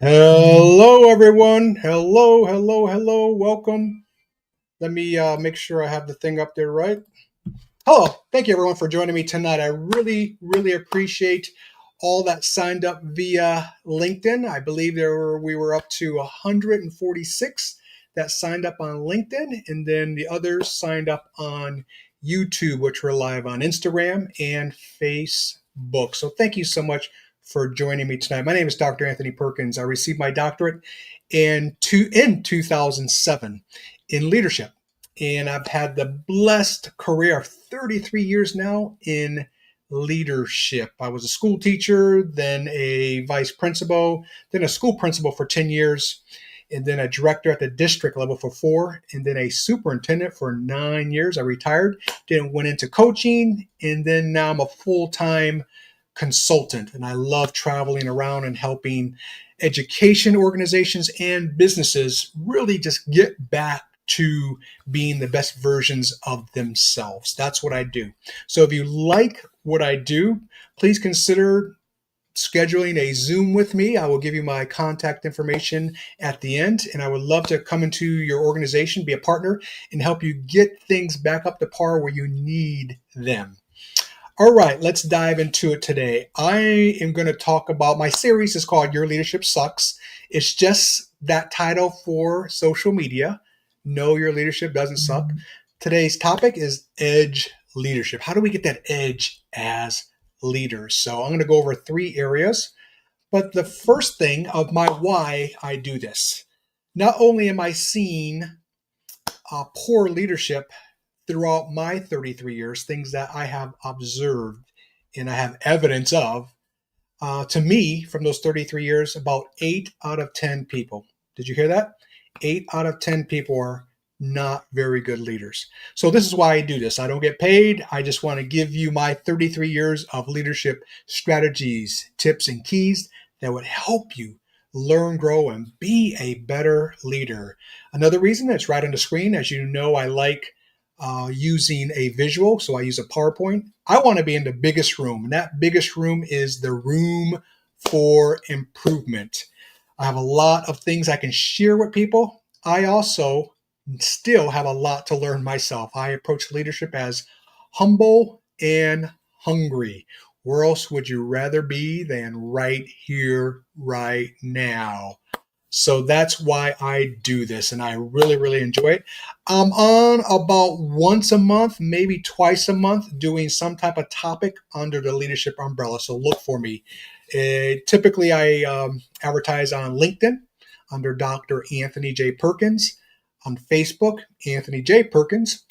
Hello, everyone. Hello, hello, hello. Welcome. Let me make sure I have the thing up there right. Hello. Thank you, everyone, for joining me tonight. I really appreciate all that signed up via LinkedIn. I believe we were up to 146 that signed up on LinkedIn, and then the others signed up on YouTube, which we're live on Instagram and Facebook. So thank you so much for joining me tonight. My name is Dr. Anthony Perkins. I received my doctorate in 2007 in leadership. And I've had the blessed career of 33 years now in leadership. I was a school teacher, then a vice principal, then a school principal for 10 years, and then a director at the district level for 4, and then a superintendent for 9 years. I retired, then went into coaching, and then now I'm a full-time consultant. And I love traveling around and helping education organizations and businesses really just get back to being the best versions of themselves. That's what I do. So if you like what I do, please consider scheduling a Zoom with me. I will give you my contact information at the end, and I would love to come into your organization, be a partner, and help you get things back up to par where you need them. All right, let's dive into it today. I am going to talk about my series is called Your Leadership Sucks. It's just that title for social media. No, your leadership doesn't suck. Today's topic is edge leadership. How do we get that edge as leaders? So I'm going to go over 3 areas. But the first thing of my why I do this. Not only am I seeing poor leadership throughout my 33 years, things that I have observed and I have evidence of, to me, from those 33 years, about 8 out of 10 people. Did you hear that? 8 out of 10 people are not very good leaders. So this is why I do this. I don't get paid. I just want to give you my 33 years of leadership strategies, tips, and keys that would help you learn, grow, and be a better leader. Another reason, it's right on the screen. As you know, I like using a visual, so I use a PowerPoint. I want to be in the biggest room, and that biggest room is the room for improvement. I have a lot of things I can share with people. I also still have a lot to learn myself. I approach leadership as humble and hungry. Where else would you rather be than right here, right now? So that's why I do this, and I really enjoy it. I'm on about once a month, maybe twice a month, doing some type of topic under the leadership umbrella. So look for me. Typically, I advertise on LinkedIn under Dr. Anthony J. Perkins, on Facebook, Anthony J. Perkins,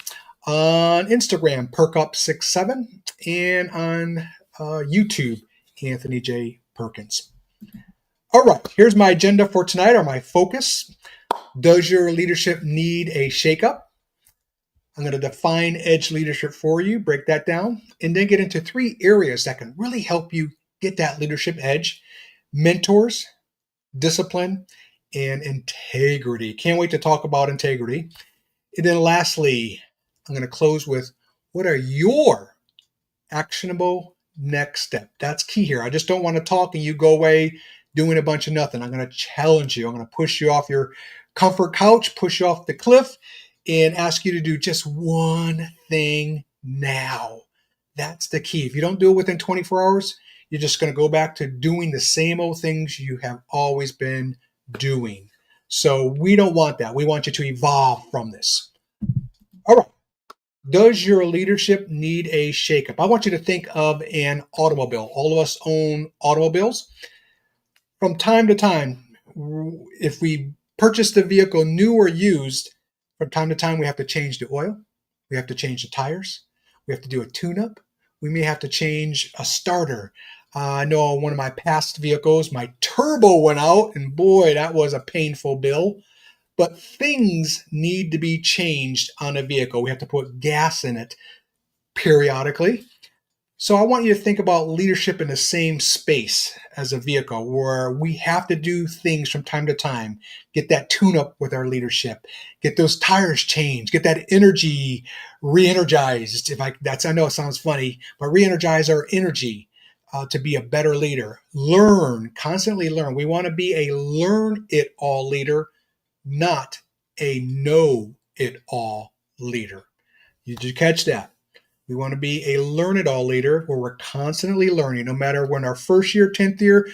on Instagram, Perkup67, and on YouTube, Anthony J. Perkins. All right, here's my agenda for tonight, or my focus. Does your leadership need a shakeup? I'm going to define edge leadership for you, break that down, and then get into 3 areas that can really help you get that leadership edge: mentors, discipline, and integrity. Can't wait to talk about integrity. And then lastly, I'm going to close with, what are your actionable next step? That's key here. I just don't want to talk and you go away doing a bunch of nothing. I'm going to challenge you. I'm going to push you off your comfort couch, push you off the cliff, and ask you to do just one thing now. That's the key. If you don't do it within 24 hours, you're just going to go back to doing the same old things you have always been doing. So we don't want that. We want you to evolve from this. All right. Does your leadership need a shakeup? I want you to think of an automobile. All of us own automobiles. From time to time, if we purchase the vehicle new or used, from time to time we have to change the oil, we have to change the tires, we have to do a tune-up, we may have to change a starter. I know on one of my past vehicles, my turbo went out, and boy, that was a painful bill. But things need to be changed on a vehicle. We have to put gas in it periodically. So I want you to think about leadership in the same space as a vehicle, where we have to do things from time to time, get that tune-up with our leadership, get those tires changed, get that energy re-energized. I know it sounds funny, but re-energize our energy. to be a better leader. Learn, constantly learn. We want to be a learn it all leader, not a know it all leader. You just catch that. We want to be a learn it all leader where we're constantly learning, no matter when our first year, 10th year,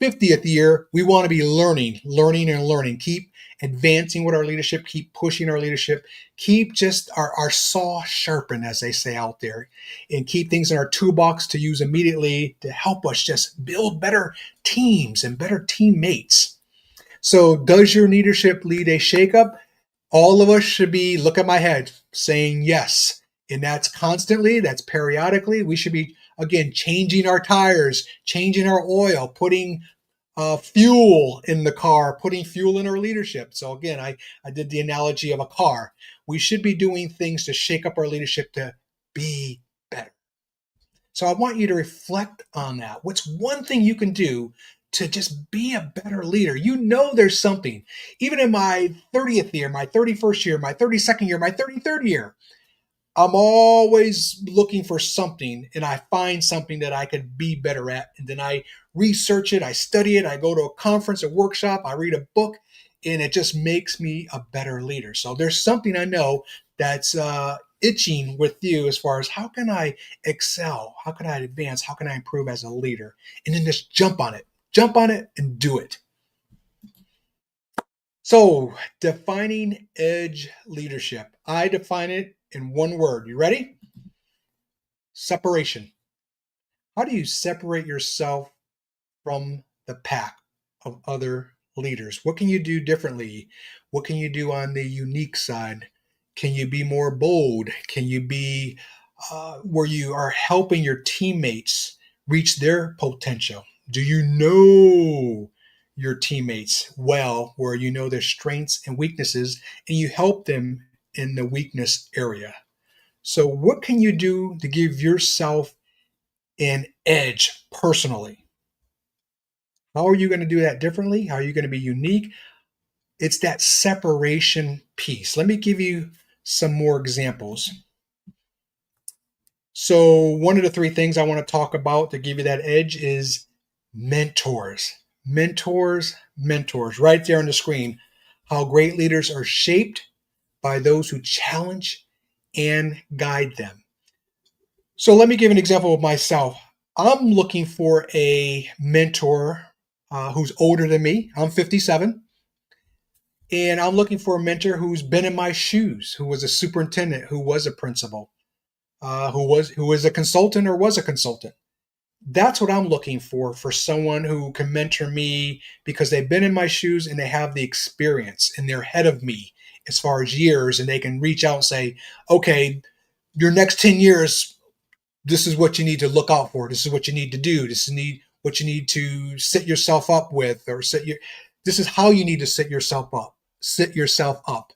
50th year, we want to be learning, learning, and learning. Keep advancing with our leadership, keep pushing our leadership, keep just our saw sharpened, as they say out there, and keep things in our toolbox to use immediately to help us just build better teams and better teammates. So, does your leadership lead a shakeup? All of us should be, look at my head, saying yes. And that's constantly, that's periodically. We should be, again, changing our tires, changing our oil, putting fuel in the car, putting fuel in our leadership. So again, I did the analogy of a car. We should be doing things to shake up our leadership to be better. So I want you to reflect on that. What's one thing you can do to just be a better leader? You know there's something. Even in my 30th year, my 31st year, my 32nd year, my 33rd year, I'm always looking for something, and I find something that I could be better at. And then I research it, I study it, I go to a conference, a workshop, I read a book, and it just makes me a better leader. So there's something I know that's itching with you as far as how can I excel? How can I advance? How can I improve as a leader? And then just jump on it and do it. So, defining edge leadership. I define it in one word. You ready? Separation. How do you separate yourself from the pack of other leaders? What can you do differently? What can you do on the unique side? Can you be more bold? Can you be where you are helping your teammates reach their potential? Do you know your teammates well, where you know their strengths and weaknesses, and you help them in the weakness area? So, what can you do to give yourself an edge personally? How are you going to do that differently? How are you going to be unique? It's that separation piece. Let me give you some more examples. So, one of the three things I want to talk about to give you that edge is mentors. Mentors, mentors, right there on the screen. How great leaders are shaped by those who challenge and guide them. So, let me give an example of myself. I'm looking for a mentor who's older than me. I'm 57. And I'm looking for a mentor who's been in my shoes, who was a superintendent, who was a principal, who is a consultant or was a consultant. That's what I'm looking for someone who can mentor me because they've been in my shoes and they have the experience and they're ahead of me as far as years, and they can reach out and say, okay, your next 10 years, this is what you need to look out for. This is what you need to do. This is what you need to set yourself up with, or this is how you need to set yourself up. Set yourself up.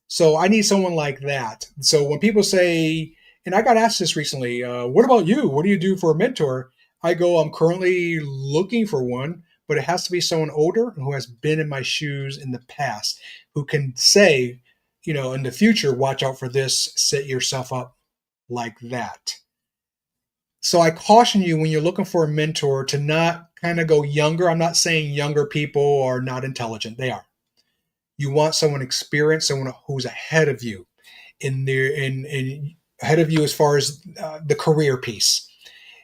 So I need someone like that. So when people say, and I got asked this recently, what about you? What do you do for a mentor? I go, I'm currently looking for one, but it has to be someone older who has been in my shoes in the past, who can say, in the future, watch out for this, set yourself up like that. So I caution you when you're looking for a mentor to not kind of go younger. I'm not saying younger people are not intelligent. They are. You want someone experienced, someone who's ahead of you in ahead of you as far as the career piece,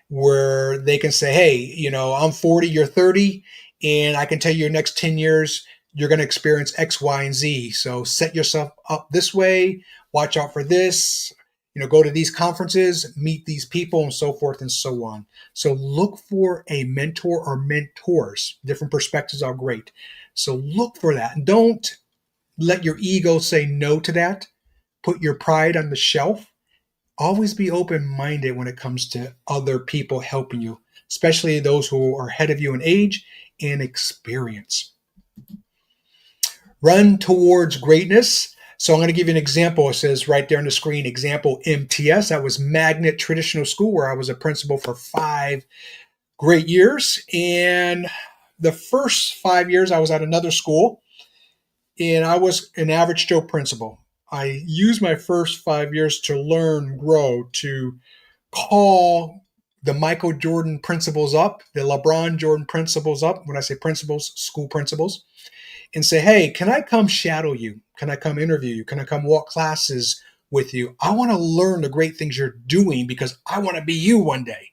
where they can say, hey, I'm 40, you're 30, and I can tell you your next 10 years, you're going to experience X, Y, and Z. So set yourself up this way, watch out for this, go to these conferences, meet these people, and so forth and so on. So look for a mentor or mentors. Different perspectives are great. So look for that. And don't let your ego say no to that. Put your pride on the shelf. Always be open-minded when it comes to other people helping you, especially those who are ahead of you in age and experience. Run towards greatness. So I'm going to give you an example. It says right there on the screen, example MTS. That was Magnet Traditional School, where I was a principal for 5 great years. And the first 5 years I was at another school, and I was an average Joe principal. I used my first 5 years to learn, grow, to call the Michael Jordan principles up, the LeBron Jordan principles up. When I say principles, school principals, and say, hey, can I come shadow you? Can I come interview you? Can I come walk classes with you? I want to learn the great things you're doing because I want to be you one day.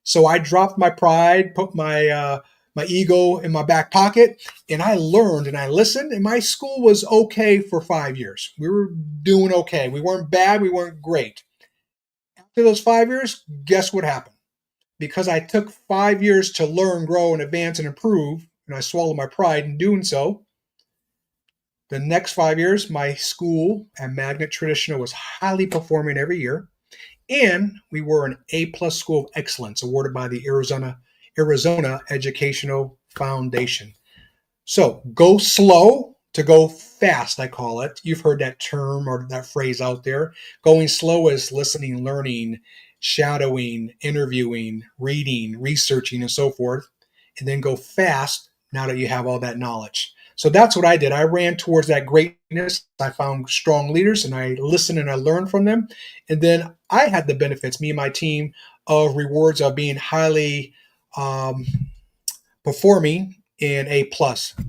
So I dropped my pride, put my ego in my back pocket, and I learned and I listened. And my school was okay for 5 years. We were doing okay. We weren't bad. We weren't great. After those 5 years, guess what happened? Because I took 5 years to learn, grow, and advance and improve, and I swallowed my pride in doing so. The next 5 years, my school at Magnet Traditional was highly performing every year. And we were an A+ school of excellence awarded by the Arizona Educational Foundation. So go slow to go fast, I call it. You've heard that term or that phrase out there. Going slow is listening, learning, shadowing, interviewing, reading, researching, and so forth. And then go fast now that you have all that knowledge. So that's what I did. I ran towards that greatness. I found strong leaders and I listened and I learned from them. And then I had the benefits, me and my team, of rewards of being highly performing in A+,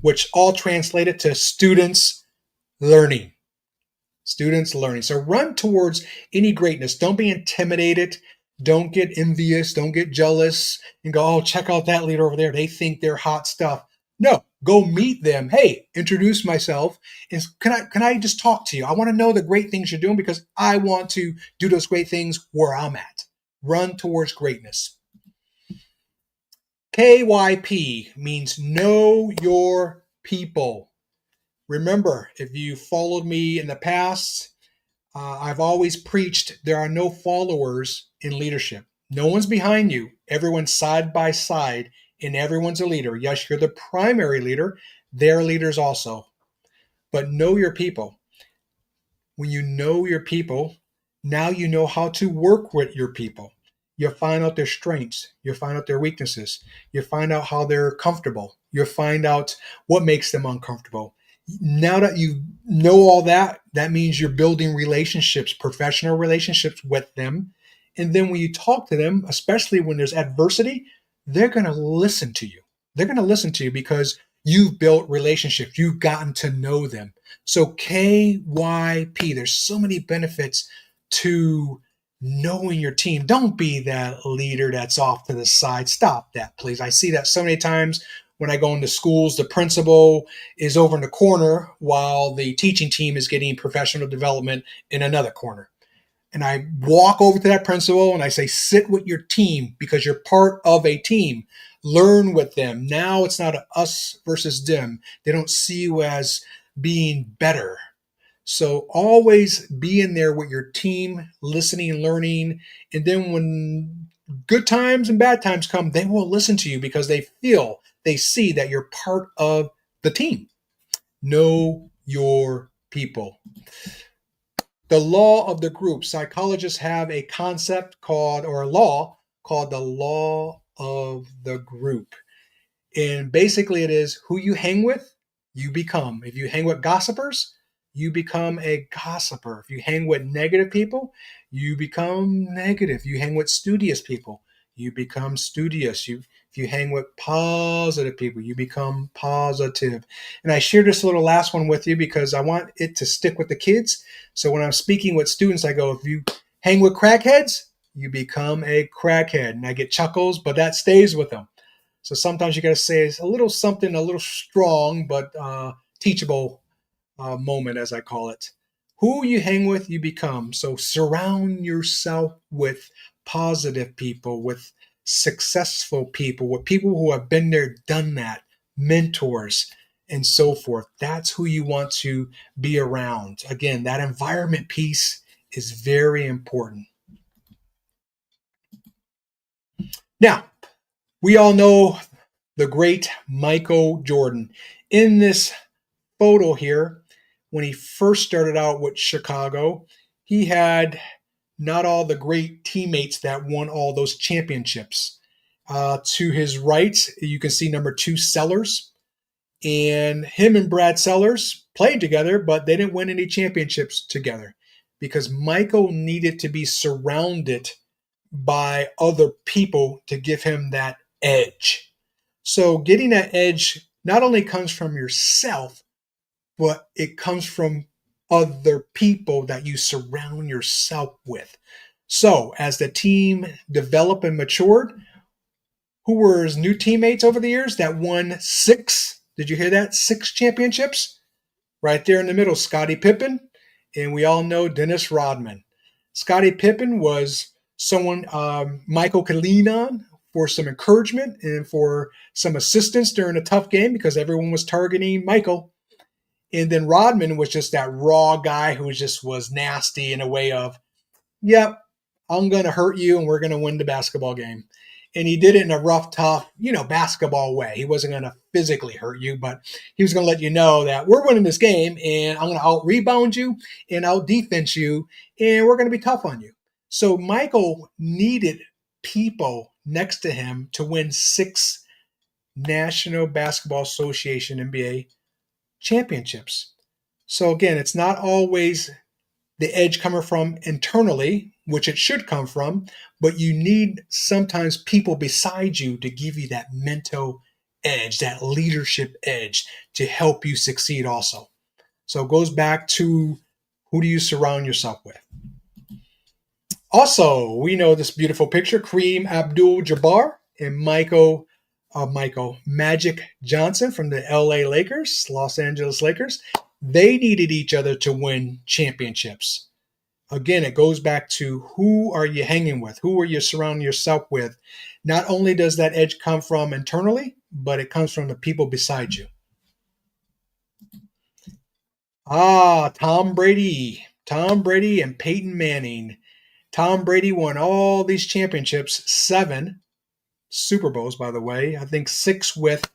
which all translated to students learning. Students learning. So run towards any greatness. Don't be intimidated. Don't get envious. Don't get jealous and go, oh, check out that leader over there. They think they're hot stuff. No, go meet them. Hey, introduce myself. Can I just talk to you? I want to know the great things you're doing because I want to do those great things where I'm at. Run towards greatness. KYP means know your people. Remember, if you followed me in the past, I've always preached there are no followers in leadership. No one's behind you. Everyone's side by side, and everyone's a leader. Yes, you're the primary leader. They're leaders also. But know your people. When you know your people, now you know how to work with your people. You'll find out their strengths. You'll find out their weaknesses. You'll find out how they're comfortable. You'll find out what makes them uncomfortable. Now that you know all that, that means you're building relationships, professional relationships with them. And then when you talk to them, especially when there's adversity, they're going to listen to you. They're going to listen to you because you've built relationships. You've gotten to know them. So KYP, there's so many benefits to knowing your team. Don't be that leader that's off to the side. Stop that, please. I see that so many times when I go into schools. The principal is over in the corner while the teaching team is getting professional development in another corner. And I walk over to that principal and I say, sit with your team because you're part of a team. Learn with them. Now it's not us versus them. They don't see you as being better. So always be in there with your team, listening, learning. And then when good times and bad times come, they will listen to you because they see that you're part of the team. Know your people. The law of the group. Psychologists have a concept called, or a law called the law of the group. And basically it is who you hang with, you become. If you hang with gossipers, you become a gossiper. If you hang with negative people, you become negative. You hang with studious people, you become studious. If you hang with positive people, you become positive. And I share this little last one with you because I want it to stick with the kids. So when I'm speaking with students, I go, if you hang with crackheads, you become a crackhead. And I get chuckles, but that stays with them. So sometimes you got to say a little something, a little strong, but teachable moment, as I call it. Who you hang with, you become. So surround yourself with positive people, with successful people, with people who have been there, done that, mentors, and so forth. That's who you want to be around. Again, that environment piece is very important. Now, we all know the great Michael Jordan. In this photo here, when he first started out with Chicago, he had not all the great teammates that won all those championships. To his right, you can see number 2, Sellers. And him and Brad Sellers played together, but they didn't win any championships together because Michael needed to be surrounded by other people to give him that edge. So getting that edge not only comes from yourself, but it comes from other people that you surround yourself with. So as the team developed and matured, who were his new teammates over the years that won six? Did you hear that? Six championships? Right there in the middle, Scottie Pippen, and we all know Dennis Rodman. Scottie Pippen was someone Michael could lean on for some encouragement and for some assistance during a tough game because everyone was targeting Michael. And then Rodman was just that raw guy who just was nasty in a way of, yep, I'm going to hurt you and we're going to win the basketball game. And he did it in a rough, tough, basketball way. He wasn't going to physically hurt you, but he was going to let you know that we're winning this game and I'm going to out rebound you and out defense you and we're going to be tough on you. So Michael needed people next to him to win six National Basketball Association NBA championships. So again, it's not always the edge coming from internally, which it should come from, but you need sometimes people beside you to give you that mental edge, that leadership edge to help you succeed also. So it goes back to who do you surround yourself with? Also, we know this beautiful picture, Kareem Abdul-Jabbar and Michael Magic Johnson from the LA Lakers, Los Angeles Lakers. They needed each other to win championships. Again, it goes back to who are you hanging with? Who are you surrounding yourself with? Not only does that edge come from internally, but it comes from the people beside you. Tom Brady. Tom Brady and Peyton Manning. Tom Brady won all these championships, 7 Super Bowls, by the way. I think 6 with,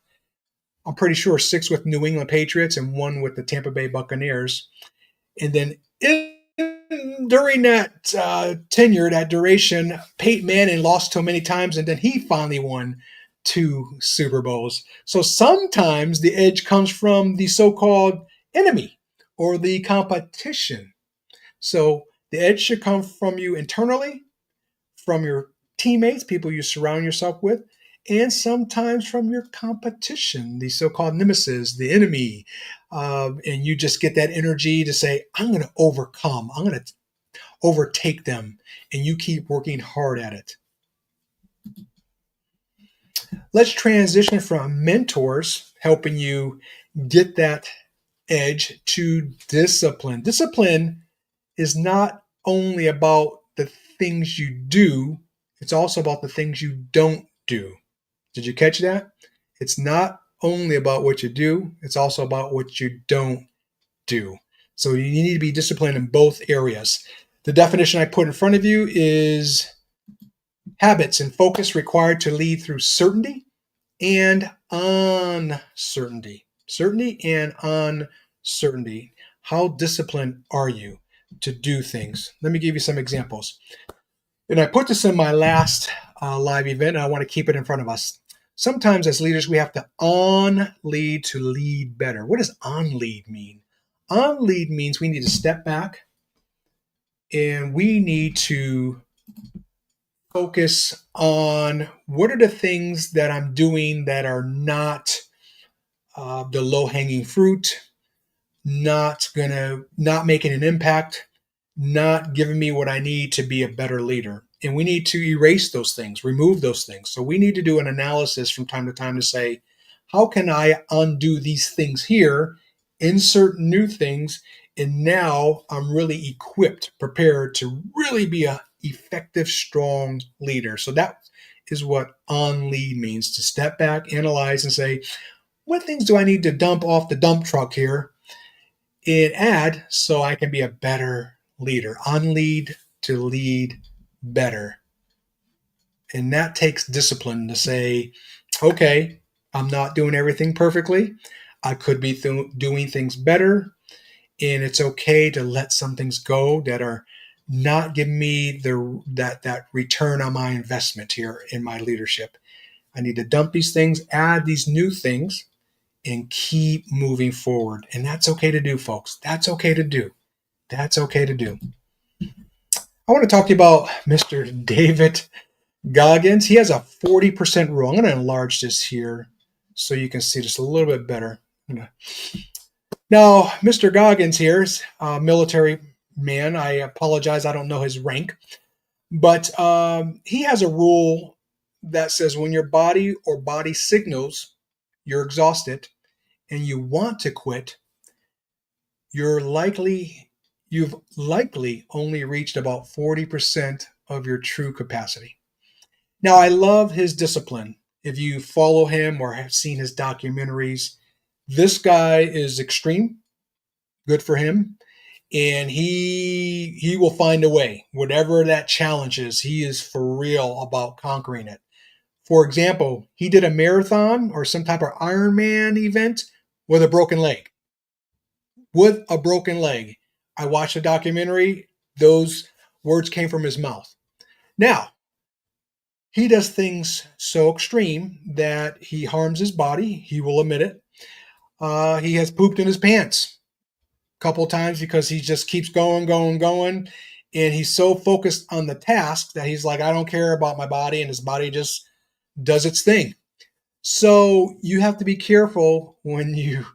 I'm pretty sure 6 with New England Patriots and 1 with the Tampa Bay Buccaneers. And then during that tenure, that duration, Peyton Manning lost so many times, and then he finally won 2 Super Bowls. So sometimes the edge comes from the so-called enemy or the competition. So the edge should come from you internally, from your teammates, people you surround yourself with, and sometimes from your competition, the so-called nemesis, the enemy. And you just get that energy to say, I'm going to overcome, I'm going to overtake them, and you keep working hard at it. Let's transition from mentors helping you get that edge to discipline. Discipline is not only about the things you do, it's also about the things you don't do. Did you catch that? It's not only about what you do, it's also about what you don't do. So you need to be disciplined in both areas. The definition I put in front of you is habits and focus required to lead through certainty and uncertainty. Certainty and uncertainty. How disciplined are you to do things? Let me give you some examples. And I put this in my last live event, and I want to keep it in front of us. Sometimes as leaders, we have to on-lead to lead better. What does on-lead mean? On-lead means we need to step back and we need to focus on what are the things that I'm doing that are not the low-hanging fruit, not making an impact, not giving me what I need to be a better leader. And we need to erase those things, remove those things. So we need to do an analysis from time to time to say, how can I undo these things here, insert new things, and now I'm really equipped, prepared to really be an effective, strong leader. So that is what on lead means, to step back, analyze, and say, what things do I need to dump off the dump truck here and add so I can be a better leader? On lead to lead better. And that takes discipline to say, okay, I'm not doing everything perfectly. I could be doing things better. And it's okay to let some things go that are not giving me that return on my investment here in my leadership. I need to dump these things, add these new things, and keep moving forward. And that's okay to do, folks. That's okay to do. That's okay to do. I want to talk to you about Mr. David Goggins. He has a 40% rule. I'm going to enlarge this here so you can see this a little bit better. Now, Mr. Goggins here is a military man. I apologize, I don't know his rank, but he has a rule that says when your body or body signals you're exhausted and you want to quit, you've likely only reached about 40% of your true capacity. Now, I love his discipline. If you follow him or have seen his documentaries, this guy is extreme, good for him, and he will find a way. Whatever that challenge is, he is for real about conquering it. For example, he did a marathon or some type of Ironman event with a broken leg. With a broken leg. I watched the documentary. Those words came from his mouth. Now, he does things so extreme that he harms his body. He will admit it. He has pooped in his pants a couple times because he just keeps going. And he's so focused on the task that he's like, I don't care about my body. And his body just does its thing. So you have to be careful when you,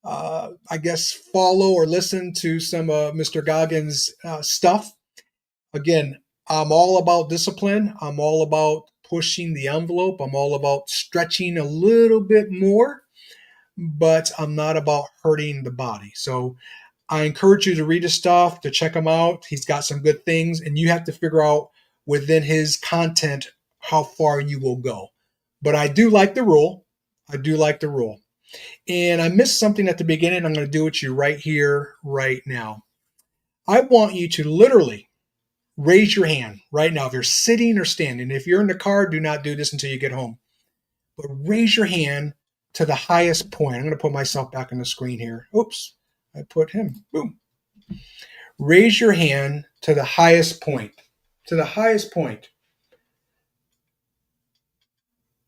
I guess, follow or listen to some of Mr. Goggins' stuff. Again, I'm all about discipline. I'm all about pushing the envelope. I'm all about stretching a little bit more, but I'm not about hurting the body. So I encourage you to read his stuff, to check him out. He's got some good things, and you have to figure out within his content how far you will go. But I do like the rule. I do like the rule. And I missed something at the beginning. I'm going to do it with you right here, right now. I want you to literally raise your hand right now. If you're sitting or standing, if you're in the car, do not do this until you get home. But raise your hand to the highest point. I'm going to put myself back on the screen here. Oops, I put him. Boom. Raise your hand to the highest point. To the highest point.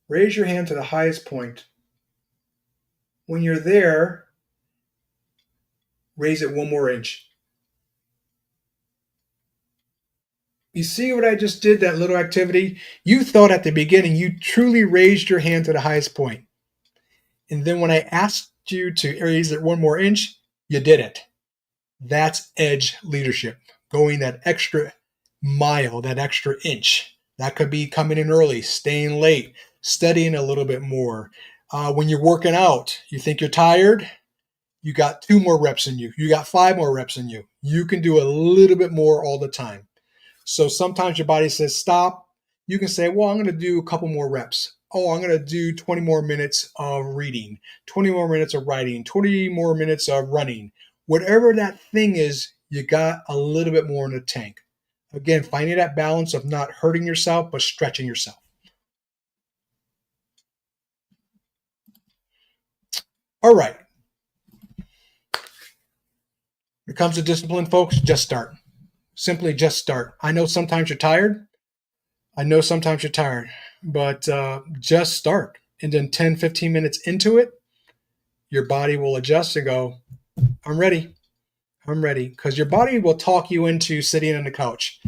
Raise your hand to the highest point. When you're there, raise it one more inch. You see what I just did, that little activity? You thought at the beginning you truly raised your hand to the highest point. And then when I asked you to raise it one more inch, you did it. That's edge leadership, going that extra mile, that extra inch. That could be coming in early, staying late, studying a little bit more. When you're working out, you think you're tired, you got 2 more reps in you. You got 5 more reps in you. You can do a little bit more all the time. So sometimes your body says stop. You can say, well, I'm going to do a couple more reps. Oh, I'm going to do 20 more minutes of reading, 20 more minutes of writing, 20 more minutes of running. Whatever that thing is, you got a little bit more in the tank. Again, finding that balance of not hurting yourself, but stretching yourself. All right. When it comes to discipline, folks, just start. Simply just start. I know sometimes you're tired. But just start. And then 10, 15 minutes into it, your body will adjust and go, I'm ready. I'm ready. Because your body will talk you into sitting on the couch.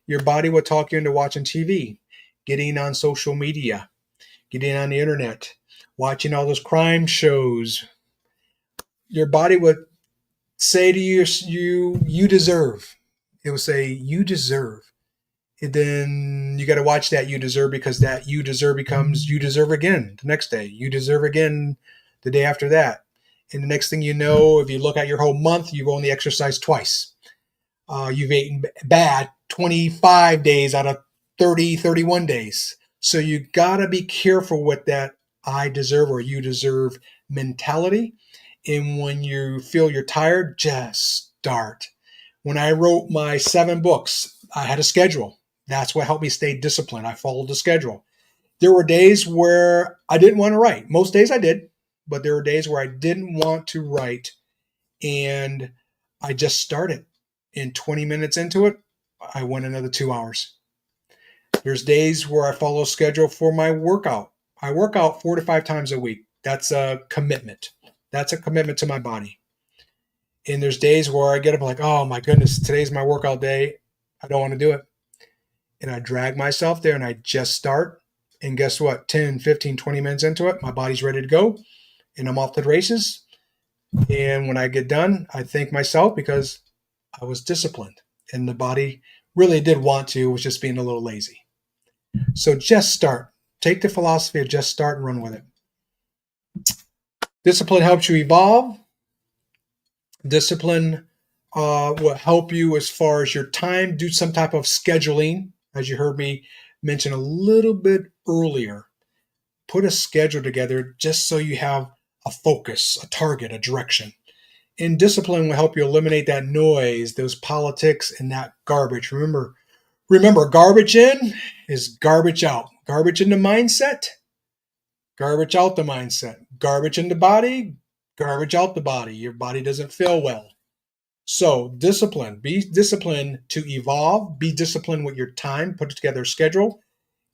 Your body will talk you into watching TV, getting on social media, getting on the internet, watching all those crime shows. Your body would say to you deserve. It will say, you deserve. And then you got to watch that you deserve, because that you deserve becomes you deserve again the next day. You deserve again the day after that. And the next thing you know, if you look at your whole month, you've only exercised twice. You've eaten bad 25 days out of 30, 31 days. So you got to be careful with that I deserve or you deserve mentality. And when you feel you're tired, just start. When I wrote my 7 books, I had a schedule. That's what helped me stay disciplined. I followed the schedule. There were days where I didn't want to write. Most days I did, but there were days where I didn't want to write, and I just started. And 20 minutes into it, I went another 2 hours. There's days where I follow a schedule for my workout. I work out 4 to 5 times a week. That's a commitment. That's a commitment to my body. And there's days where I get up like, oh my goodness, today's my workout day. I don't want to do it. And I drag myself there and I just start. And guess what? 10, 15, 20 minutes into it, my body's ready to go and I'm off to the races. And when I get done, I thank myself because I was disciplined and the body really did want to, was just being a little lazy. So just start. Take the philosophy of just start and run with it. Discipline helps you evolve. Discipline will help you as far as your time. Do some type of scheduling, as you heard me mention a little bit earlier. Put a schedule together just so you have a focus, a target, a direction. And discipline will help you eliminate that noise, those politics, and that garbage. Remember, garbage in is garbage out. Garbage in the mindset, garbage out the mindset. Garbage in the body, garbage out the body. Your body doesn't feel well. So discipline, be disciplined to evolve, be disciplined with your time, put together a schedule,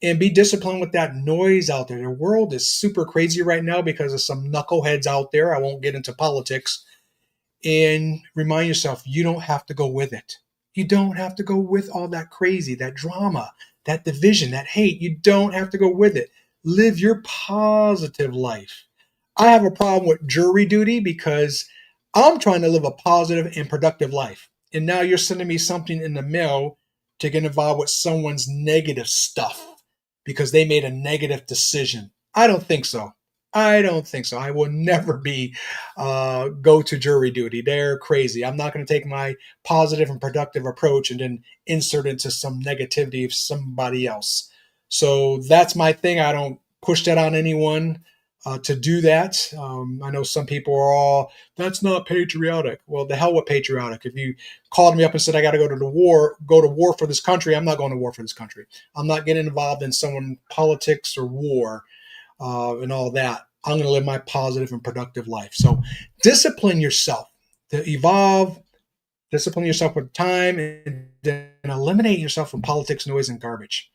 and be disciplined with that noise out there. The world is super crazy right now because of some knuckleheads out there. I won't get into politics. And remind yourself, you don't have to go with it. You don't have to go with all that crazy, that drama, that division, that hate. You don't have to go with it. Live your positive life. I have a problem with jury duty because I'm trying to live a positive and productive life. And now you're sending me something in the mail to get involved with someone's negative stuff because they made a negative decision. I don't think so. I don't think so. I will never be go to jury duty. They're crazy. I'm not going to take my positive and productive approach and then insert into some negativity of somebody else. So that's my thing. I don't push that on anyone to do that. I know some people are all, that's not patriotic. Well, the hell with patriotic. If you called me up and said I got to go to war for this country, I'm not going to war for this country. I'm not getting involved in someone politics or war. And all that. I'm going to live my positive and productive life. So discipline yourself to evolve, discipline yourself with time, and then eliminate yourself from politics, noise, and garbage.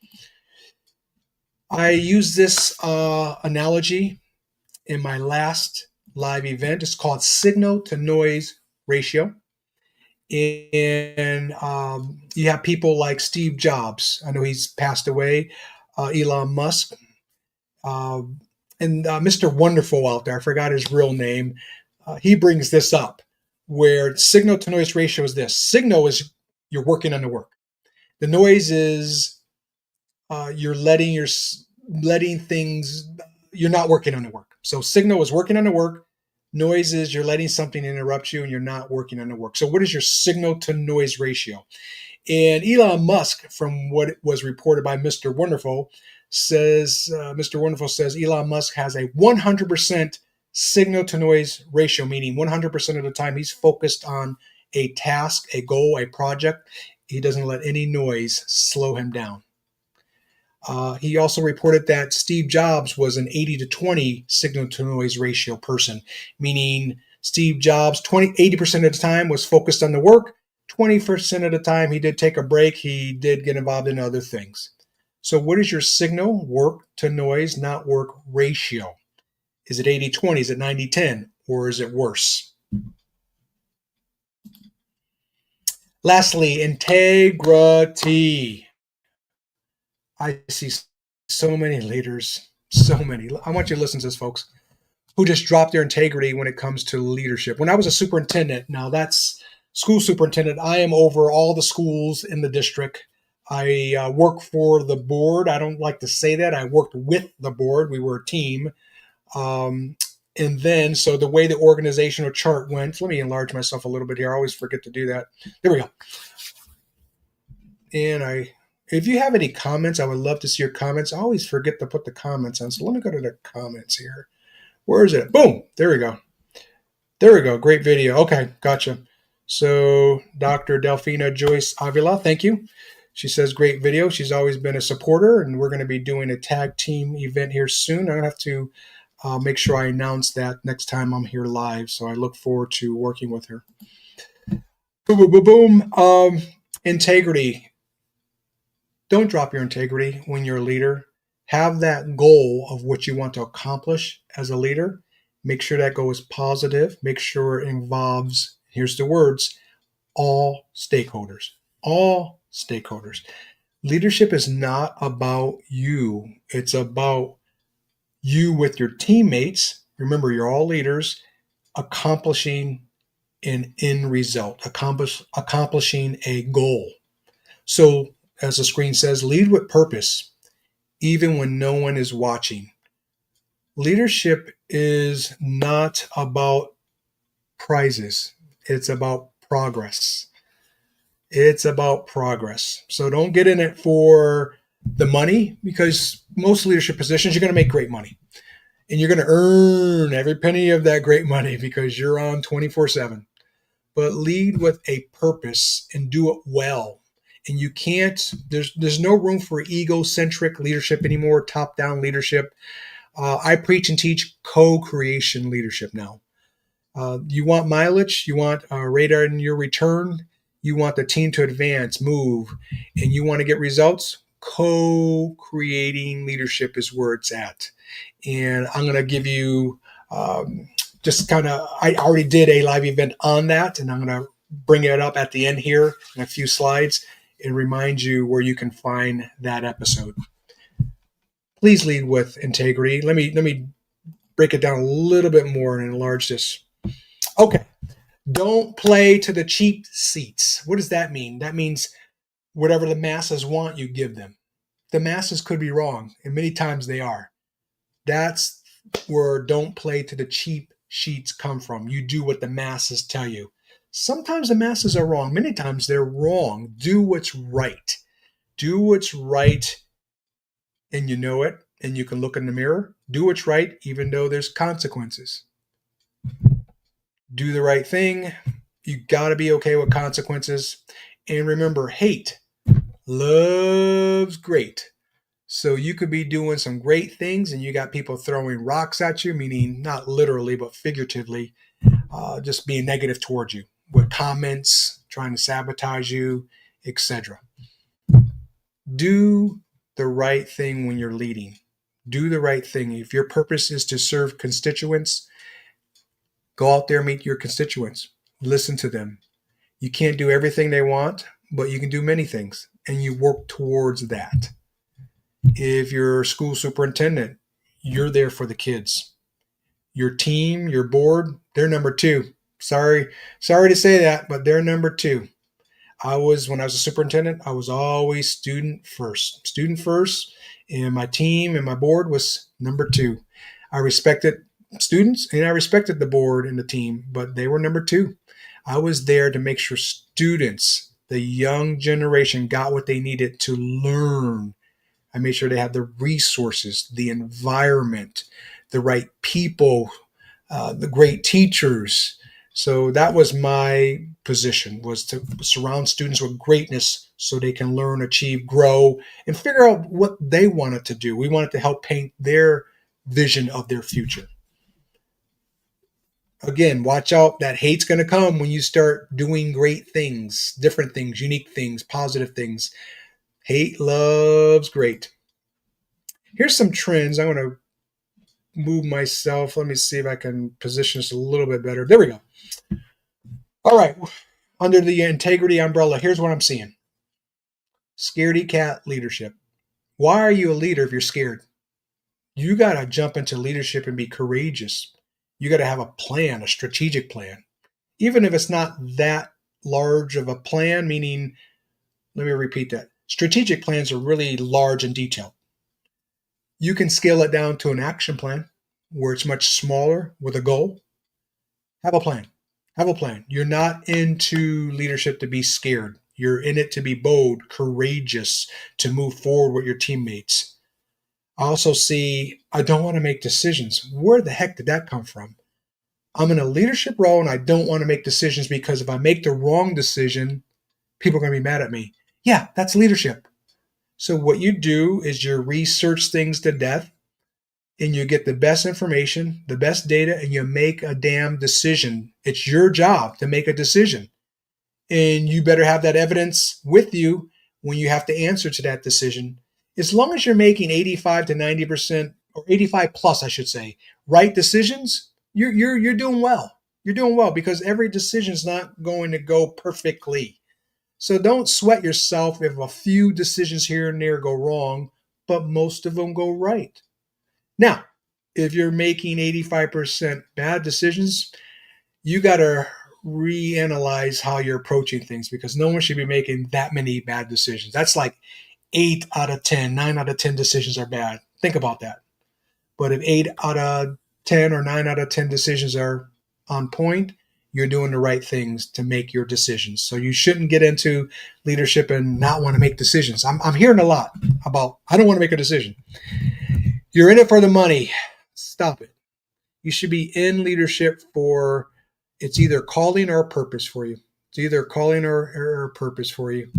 I use this analogy in my last live event. It's called signal to noise ratio. And you have people like Steve Jobs. I know he's passed away. Elon Musk. And Mr. Wonderful out there, I forgot his real name, he brings this up where signal to noise ratio is this. Signal is you're working on the work. The noise is you're letting things, you're not working on the work. So signal is working on the work. Noise is you're letting something interrupt you and you're not working on the work. So what is your signal to noise ratio? And Elon Musk, from what was reported by Mr. Wonderful, says Elon Musk has a 100% signal to noise ratio, meaning 100% of the time he's focused on a task, a goal, a project. He doesn't let any noise slow him down. He also reported that Steve Jobs was an 80 to 20 signal to noise ratio person, meaning Steve Jobs 80% of the time was focused on the work. 20% of the time he did take a break. He did get involved in other things. So what is your signal, work to noise, not work ratio? Is it 80-20? Is it 90-10? Or is it worse? Lastly, integrity. I see so many leaders, so many. I want you to listen to this, folks, who just drop their integrity when it comes to leadership. When I was a superintendent, now that's school superintendent, I am over all the schools in the district. I work for the board. I don't like to say that. I worked with the board. We were a team. And then, so the way the organizational chart went, let me enlarge myself a little bit here. I always forget to do that. There we go. And if you have any comments, I would love to see your comments. I always forget to put the comments on. So let me go to the comments here. Where is it? Boom. There we go. There we go. Great video. Okay. Gotcha. So Dr. Delfina Joyce Avila, thank you. She says, great video. She's always been a supporter, and we're going to be doing a tag team event here soon. I'm going to have to make sure I announce that next time I'm here live. So I look forward to working with her. Boom, boom, boom, boom. Integrity. Don't drop your integrity when you're a leader. Have that goal of what you want to accomplish as a leader. Make sure that goal is positive. Make sure it involves, here's the words, all stakeholders. All stakeholders. Leadership is not about you. It's about you with your teammates. Remember, you're all leaders, accomplishing an end result, accomplishing a goal. So, as the screen says, lead with purpose, even when no one is watching. Leadership is not about prizes, it's about progress. It's about progress. So don't get in it for the money, because most leadership positions, you're going to make great money and you're going to earn every penny of that great money because you're on 24/7. But lead with a purpose and do it well. And you can't, there's no room for egocentric leadership anymore, top down leadership. I preach and teach co-creation leadership now. You want mileage, you want a radar in your return, you want the team to advance, move, and you want to get results. Co-creating leadership is where it's at. And I'm going to give you just kind of, I already did a live event on that, and I'm going to bring it up at the end here in a few slides and remind you where you can find that episode. Please lead with integrity. Let me break it down a little bit more and enlarge this. Okay. Don't play to the cheap seats. What does that mean? That means whatever the masses want, you give them. The masses could be wrong, and many times they are. That's where don't play to the cheap sheets come from. You do what the masses tell you. Sometimes the masses are wrong. Many times they're wrong. Do what's right. Do what's right, and you know it, and you can look in the mirror. Do what's right, even though there's consequences. Do the right thing. You got to be okay with consequences. And remember, hate loves great. So you could be doing some great things and you got people throwing rocks at you, meaning not literally, but figuratively, just being negative towards you with comments, trying to sabotage you, etc. Do the right thing when you're leading. Do the right thing. If your purpose is to serve constituents, go out there, meet your constituents, listen to them. You can't do everything they want, but you can do many things, and you work towards that. If you're a school superintendent, you're there for the kids. Your team, your board, they're number two. Sorry to say that, but they're number two. When I was a superintendent, I was always student first, and my team and my board was number two. I respected students and I respected the board and the team, but they were number two. I was there to make sure students, the young generation, got what they needed to learn. I made sure they had the resources, the environment, the right people, the great teachers. So that was my position, was to surround students with greatness so they can learn, achieve, grow, and figure out what they wanted to do. We wanted to help paint their vision of their future. Again, watch out. That hate's going to come when you start doing great things, different things, unique things, positive things. Hate loves great. Here's some trends. I'm going to move myself. Let me see if I can position this a little bit better. There we go. All right. Under the integrity umbrella, here's what I'm seeing. Scaredy cat leadership. Why are you a leader if you're scared? You got to jump into leadership and be courageous. You got to have a plan, a strategic plan. Even if it's not that large of a plan, meaning, let me repeat that. Strategic plans are really large and detailed. You can scale it down to an action plan where it's much smaller with a goal. Have a plan. Have a plan. You're not into leadership to be scared. You're in it to be bold, courageous, to move forward with your teammates. I also see, I don't want to make decisions. Where the heck did that come from? I'm in a leadership role and I don't want to make decisions because if I make the wrong decision, people are going to be mad at me. Yeah, that's leadership. So what you do is you research things to death and you get the best information, the best data, and you make a damn decision. It's your job to make a decision. And you better have that evidence with you when you have to answer to that decision. As long as you're making 85 to 90%, or 85 plus, I should say, right decisions, you're doing well. You're doing well because every decision is not going to go perfectly. So don't sweat yourself if a few decisions here and there go wrong, but most of them go right. Now, if you're making 85% bad decisions, you got to reanalyze how you're approaching things, because no one should be making that many bad decisions. That's like 8 out of 10, 9 out of 10 decisions are bad. Think about that. But if 8 out of 10 or 9 out of 10 decisions are on point, you're doing the right things to make your decisions. So you shouldn't get into leadership and not want to make decisions. I'm hearing a lot about, I don't want to make a decision. You're in it for the money. Stop it. You should be in leadership for, it's either calling or purpose for you. It's either calling or purpose for you.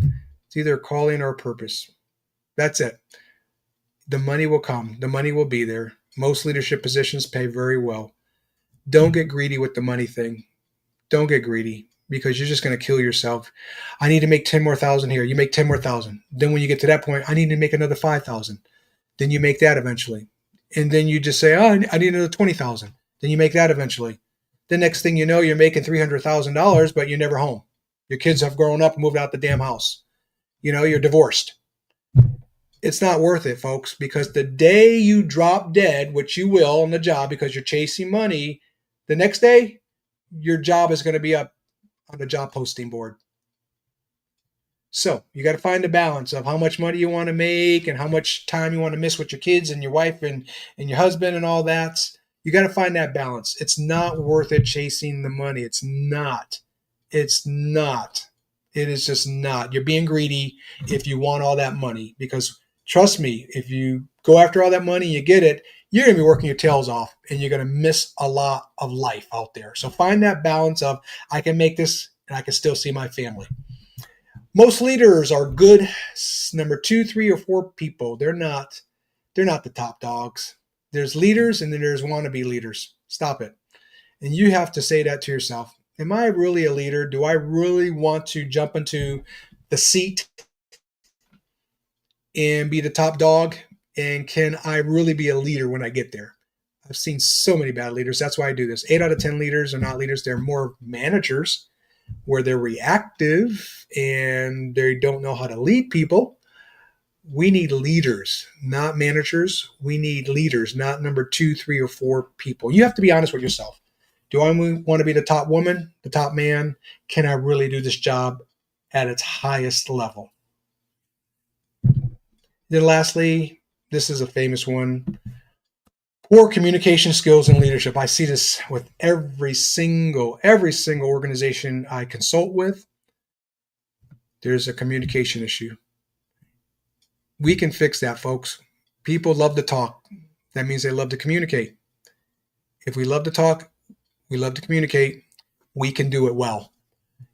It's either calling or purpose. That's it. The money will come. The money will be there. Most leadership positions pay very well. Don't get greedy with the money thing. Don't get greedy, because you're just going to kill yourself. I need to make 10 more thousand here. You make 10 more thousand. Then when you get to that point, I need to make another 5,000. Then you make that eventually. And then you just say, oh, I need another 20,000. Then you make that eventually. The next thing you know, you're making $300,000, but you're never home. Your kids have grown up and moved out the damn house. You're divorced. It's not worth it, folks, because the day you drop dead, which you will on the job because you're chasing money, the next day, your job is going to be up on the job posting board. So you got to find the balance of how much money you want to make and how much time you want to miss with your kids and your wife and your husband and all that. You got to find that balance. It's not worth it chasing the money. It's not. It's not. It is just not. You're being greedy if you want all that money, because trust me, if you go after all that money and you get it, you're going to be working your tails off and you're going to miss a lot of life out there. So find that balance of, I can make this and I can still see my family. Most leaders are good number 2, 3, or 4 people. They're not the top dogs. There's leaders and then there's wannabe leaders. Stop it. And you have to say that to yourself. Am I really a leader? Do I really want to jump into the seat and be the top dog? And can I really be a leader when I get there? I've seen so many bad leaders. That's why I do this. 8 out of 10 leaders are not leaders. They're more managers, where they're reactive and they don't know how to lead people. We need leaders, not managers. We need leaders, not number 2, 3, or 4 people. You have to be honest with yourself. Do I want to be the top woman, the top man? Can I really do this job at its highest level? Then lastly, this is a famous one. Poor communication skills and leadership. I see this with every single organization I consult with. There's a communication issue. We can fix that, folks. People love to talk. That means they love to communicate. If we love to talk, we love to communicate, we can do it well.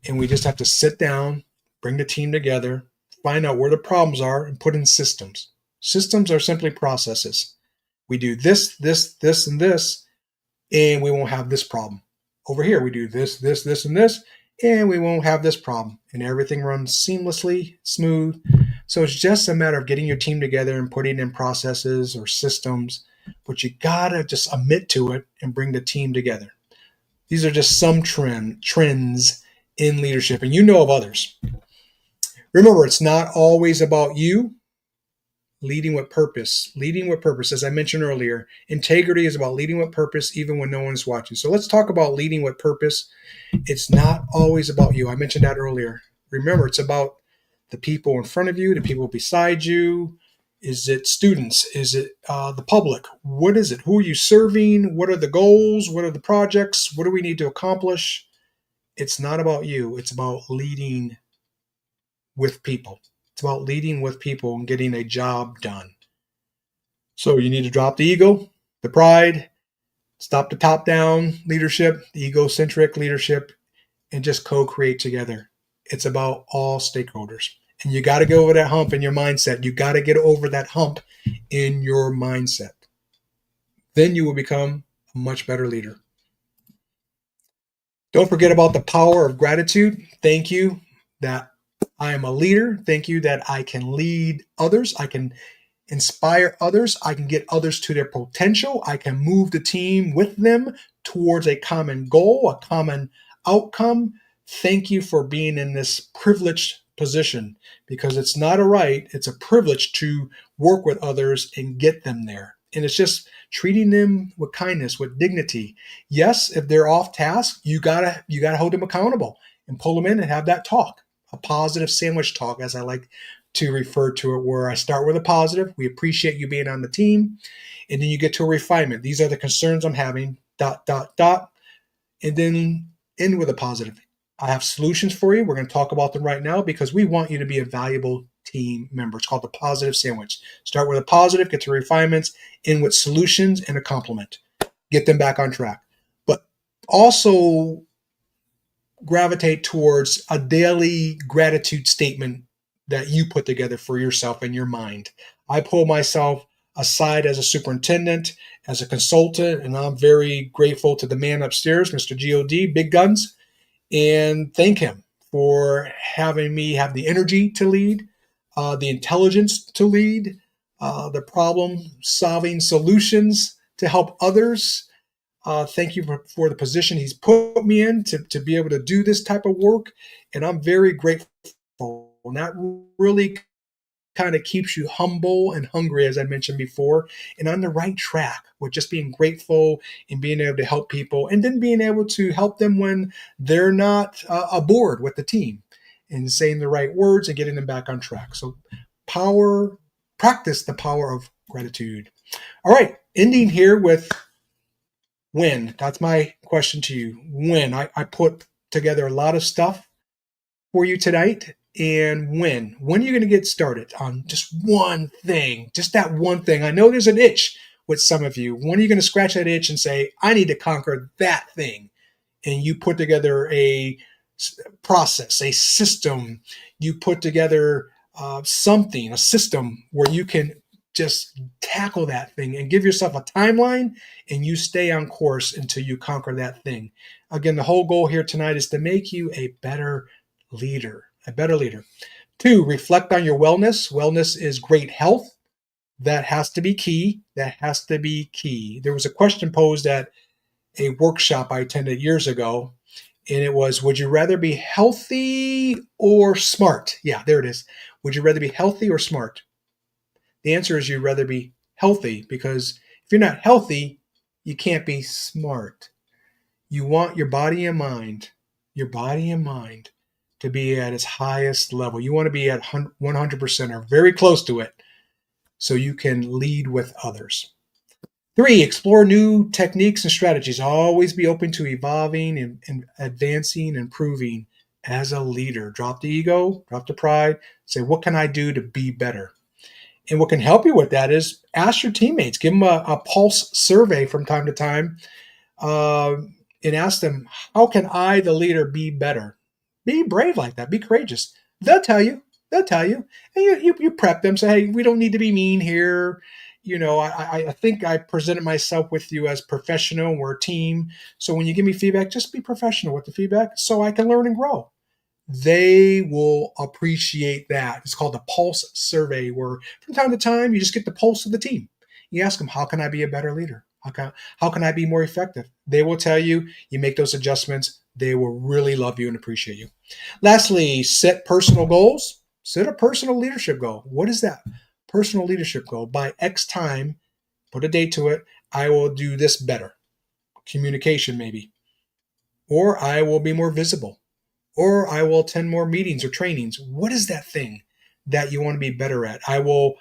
And we just have to sit down, bring the team together, find out where the problems are, and put in systems. Systems are simply processes. We do this, this, this, and this, and we won't have this problem. Over here, we do this, this, this, and this, and we won't have this problem. And everything runs seamlessly, smooth. So it's just a matter of getting your team together and putting in processes or systems, but you gotta just admit to it and bring the team together. These are just some trends in leadership, and you know of others. Remember, it's not always about you. Leading with purpose. Leading with purpose. As I mentioned earlier, integrity is about leading with purpose even when no one's watching. So let's talk about leading with purpose. It's not always about you. I mentioned that earlier. Remember, it's about the people in front of you, the people beside you. Is it students? Is it the public? What is it? Who are you serving? What are the goals? What are the projects? What do we need to accomplish? It's not about you. It's about leading with people. It's about leading with people and getting a job done. So you need to drop the ego, the pride, stop the top-down leadership, the egocentric leadership, and just co-create together. It's about all stakeholders. And you got to get over that hump in your mindset. You got to get over that hump in your mindset. Then you will become a much better leader. Don't forget about the power of gratitude. Thank you that I am a leader. Thank you that I can lead others. I can inspire others. I can get others to their potential. I can move the team with them towards a common goal, a common outcome. Thank you for being in this privileged position, because it's not a right, it's a privilege to work with others and get them there. And it's just treating them with kindness, with dignity. Yes, if they're off task, you gotta hold them accountable and pull them in and have that talk, a positive sandwich talk, as I like to refer to it, where I start with a positive. We appreciate you being on the team. And then you get to a refinement. These are the concerns I'm having, dot, dot, dot. And then end with a positive. I have solutions for you. We're going to talk about them right now because we want you to be a valuable team member. It's called the positive sandwich. Start with a positive, get to refinements, end with solutions and a compliment. Get them back on track. But also gravitate towards a daily gratitude statement that you put together for yourself in your mind. I pull myself aside as a superintendent, as a consultant, and I'm very grateful to the man upstairs, Mr. God, Big Guns, and thank him for having me have the energy to lead, the intelligence to lead, the problem solving solutions to help others. Thank you for the position he's put me in to be able to do this type of work. And I'm very grateful. And that really kind of keeps you humble and hungry, as I mentioned before, and on the right track with just being grateful and being able to help people, and then being able to help them when they're not aboard with the team, and saying the right words and getting them back on track. So practice the power of gratitude. All right, ending here with when. That's my question to you. When. I put together a lot of stuff for you tonight. And when are you going to get started on just one thing, just that one thing? I know there's an itch with some of you. When are you going to scratch that itch and say, I need to conquer that thing? And you put together a process, a system. You put together a system where you can just tackle that thing and give yourself a timeline, and you stay on course until you conquer that thing. Again, the whole goal here tonight is to make you a better leader. 2, reflect on your wellness. Wellness is great health. That has to be key. There was a question posed at a workshop I attended years ago, and it was, would you rather be healthy or smart? Yeah, there it is. Would you rather be healthy or smart? The answer is you'd rather be healthy, because if you're not healthy, you can't be smart. You want your body and mind to be at its highest level. You want to be at 100% or very close to it, so you can lead with others. 3, explore new techniques and strategies. Always be open to evolving and advancing, improving as a leader. Drop the ego, drop the pride. Say, what can I do to be better? And what can help you with that is ask your teammates. Give them a pulse survey from time to time, and ask them, how can I, the leader, be better? Be brave like that. Be courageous. They'll tell you. And you prep them. Say, hey, we don't need to be mean here. I think I presented myself with you as professional. We're a team. So when you give me feedback, just be professional with the feedback so I can learn and grow. They will appreciate that. It's called the pulse survey, where from time to time you just get the pulse of the team. You ask them, how can I be a better leader? How can I be more effective? They will tell you. You make those adjustments. They will really love you and appreciate you. Lastly, set personal goals. Set a personal leadership goal. What is that? Personal leadership goal. By X time, put a date to it. I will do this better. Communication, maybe. Or I will be more visible. Or I will attend more meetings or trainings. What is that thing that you want to be better at? I will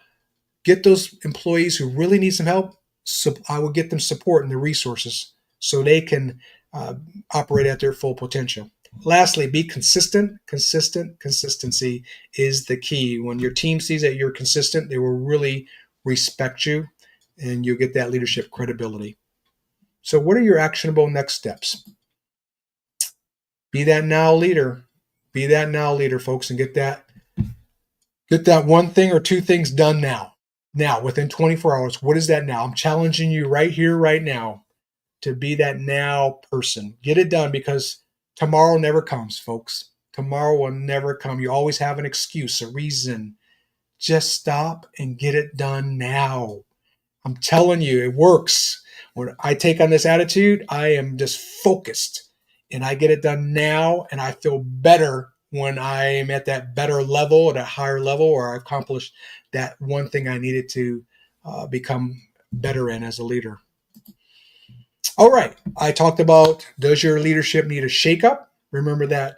get those employees who really need some help. So I will get them support and the resources so they can operate at their full potential. Lastly, be consistent. Consistency is the key. When your team sees that you're consistent, they will really respect you, and you'll get that leadership credibility. So what are your actionable next steps? Be that now leader. Be that now leader, folks, and get that one thing or two things done now. Now, within 24 hours. What is that now? I'm challenging you right here, right now, to be that now person. Get it done, because tomorrow never comes, folks. Tomorrow will never come. You always have an excuse, a reason. Just stop and get it done now. I'm telling you, it works. When I take on this attitude, I am just focused, and I get it done now, and I feel better when I'm at that better level, at a higher level, or I've accomplished that one thing I needed to become better in as a leader. All right. I talked about, does your leadership need a shakeup? Remember that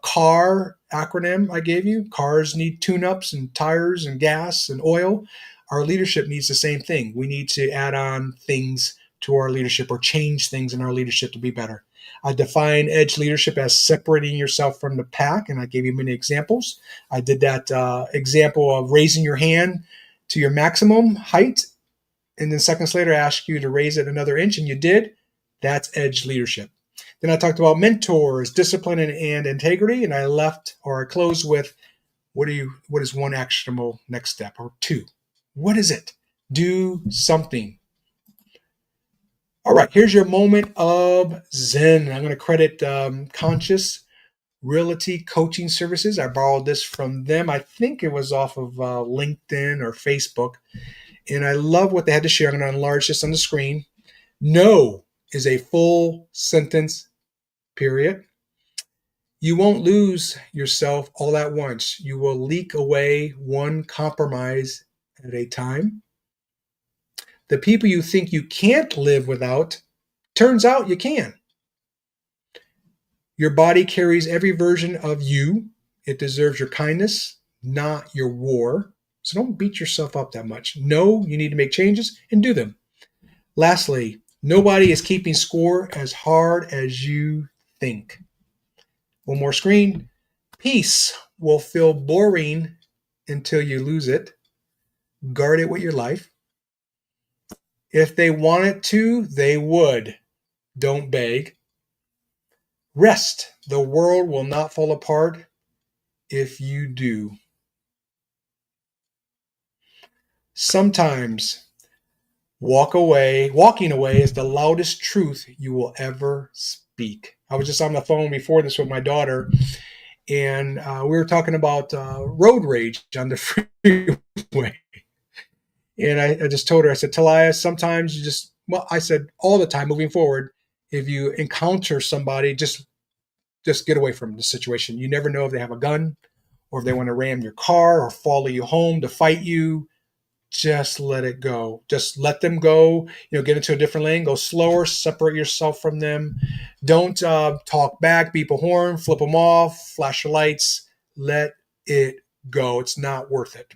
CAR acronym I gave you? Cars need tune-ups and tires and gas and oil. Our leadership needs the same thing. We need to add on things to our leadership or change things in our leadership to be better. I define edge leadership as separating yourself from the pack, and I gave you many examples. I did that example of raising your hand to your maximum height, and then seconds later I asked you to raise it another inch, and you did. That's edge leadership. Then I talked about mentors, discipline, and integrity, and I closed with what is one actionable next step, or two? What is it? Do something. All right, here's your moment of Zen. I'm going to credit Conscious Realty Coaching Services. I borrowed this from them. I think it was off of LinkedIn or Facebook. And I love what they had to share. I'm going to enlarge this on the screen. No is a full sentence, period. You won't lose yourself all at once. You will leak away one compromise at a time. The people you think you can't live without, turns out you can. Your body carries every version of you. It deserves your kindness, not your war. So don't beat yourself up that much. No, you need to make changes and do them. Lastly, nobody is keeping score as hard as you think. One more screen. Peace will feel boring until you lose it. Guard it with your life. If they wanted to, they would. Don't beg. Rest. The world will not fall apart if you do. Sometimes walking away is the loudest truth you will ever speak. I was just on the phone before this with my daughter, and we were talking about road rage on the freeway. And I just told her, I said, Talia, sometimes I said all the time moving forward, if you encounter somebody, just get away from the situation. You never know if they have a gun or if they want to ram your car or follow you home to fight you. Just let it go. Just let them go. Get into a different lane. Go slower. Separate yourself from them. Don't talk back, beep a horn, flip them off, flash your lights. Let it go. It's not worth it.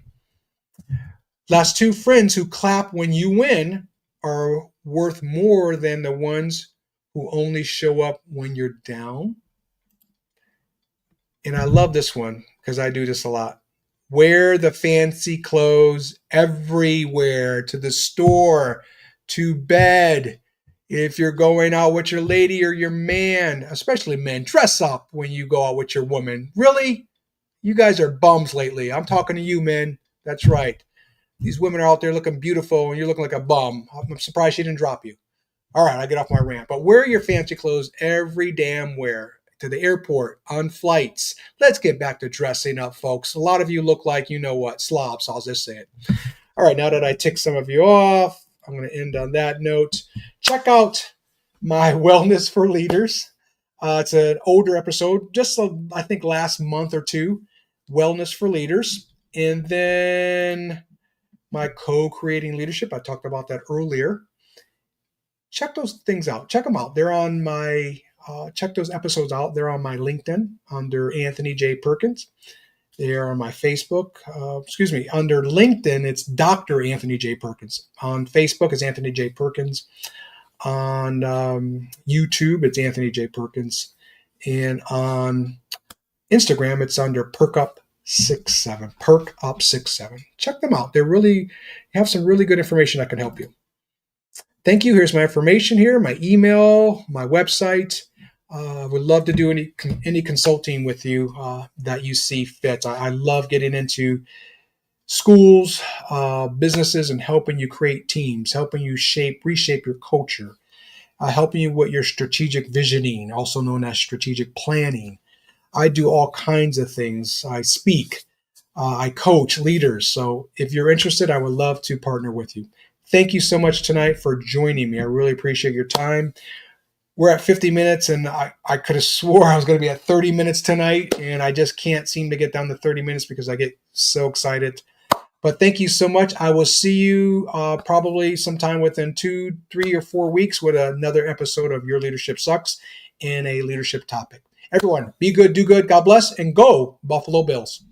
Last two, friends who clap when you win are worth more than the ones who only show up when you're down. And I love this one because I do this a lot. Wear the fancy clothes everywhere, to the store, to bed. If you're going out with your lady or your man, especially men, dress up when you go out with your woman. Really? You guys are bums lately. I'm talking to you, men. That's right. These women are out there looking beautiful and you're looking like a bum. I'm surprised she didn't drop you. All right, I get off my rant. But wear your fancy clothes every damn where. To the airport, on flights. Let's get back to dressing up, folks. A lot of you look like, slobs. I'll just say it. All right, now that I ticked some of you off, I'm going to end on that note. Check out my Wellness for Leaders. It's an older episode, just I think last month or two. Wellness for Leaders. And then my co-creating leadership. I talked about that earlier. Check those things out. Check them out. They're on my check those episodes out. They're on my LinkedIn under Anthony J. Perkins. They're on my Facebook. Under LinkedIn, it's Dr. Anthony J. Perkins. On Facebook, it's Anthony J. Perkins. On YouTube, it's Anthony J. Perkins. And on Instagram, it's under PerkUp67. PerkUp67. Check them out. They have some really good information that can help you. Thank you. Here's my information here, my email, my website. Would love to do any consulting with you that you see fit. I love getting into schools, businesses, and helping you create teams, helping you reshape your culture, helping you with your strategic visioning, also known as strategic planning. I do all kinds of things. I speak, I coach leaders. So if you're interested, I would love to partner with you. Thank you so much tonight for joining me. I really appreciate your time. we're at 50 minutes, and I could have swore I was going to be at 30 minutes tonight, and I just can't seem to get down to 30 minutes because I get so excited. But thank you so much. I will see you probably sometime within 2, 3, or 4 weeks with another episode of Your Leadership Sucks and a leadership topic. Everyone, be good, do good, God bless, and go Buffalo Bills.